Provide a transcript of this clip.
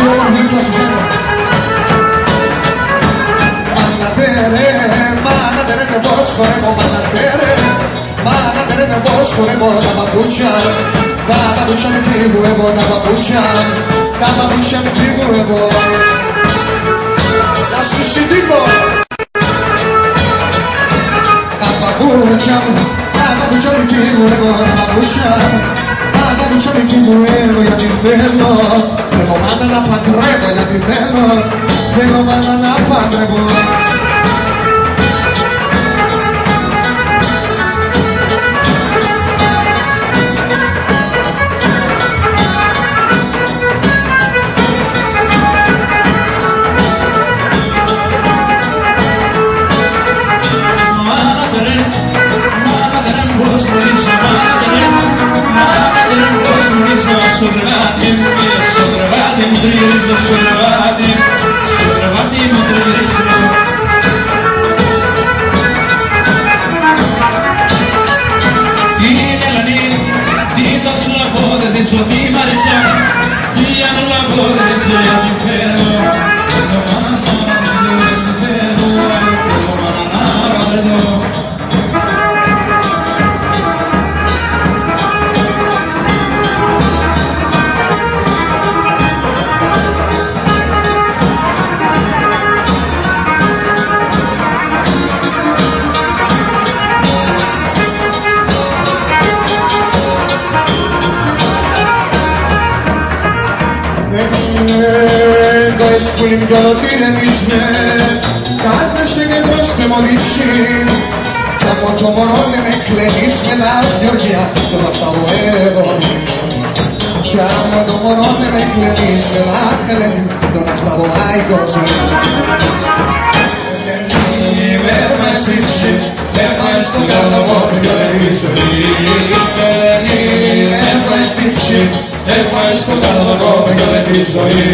Τι όμορφη δίπλα σου φέρω. Μάνατερε και πώς χορεύω, μάνατερε και πώς χορεύω τα παπούτσια μου κύβουευω, τα παπούτσια μου κύβουευω. Να σου συντύχω τα παπούτσια μου κύβουευω, τα παπούτσια μου κύβουευω, γιατί θέλω μάνα να παντρεύω, γιατί θέλω μάνα να παντρεύω. Σοδρεβάτι μου τριγυρίζω. Την Ελανή, την το σου λαβώ, δεν τη ζω τη Μαρίτσα. Για να λαβώ, δεν τη ζω, δεν τη θέλω. Θέλω μάνα να τη ζω, δεν τη θέλω. Θέλω μάνα να παντρευτώ. Που είναι μυαλό την εμίσμε, κάθεσαι και δώστε μολύψη. Κι άμα το μωρό δεν με κλαίνεις με τα διοργία, δεν θα φτάω εγώ. Κι άμα το μωρό δεν με κλαίνεις με τα χελένη, δεν θα φτάω άικος. Με έφαγε στη φύση, με έφαγε στον καλό πιο λεπτή ζωή. Με έφαγε στη φύση, έφαγε στον καλό πιο λεπτή ζωή.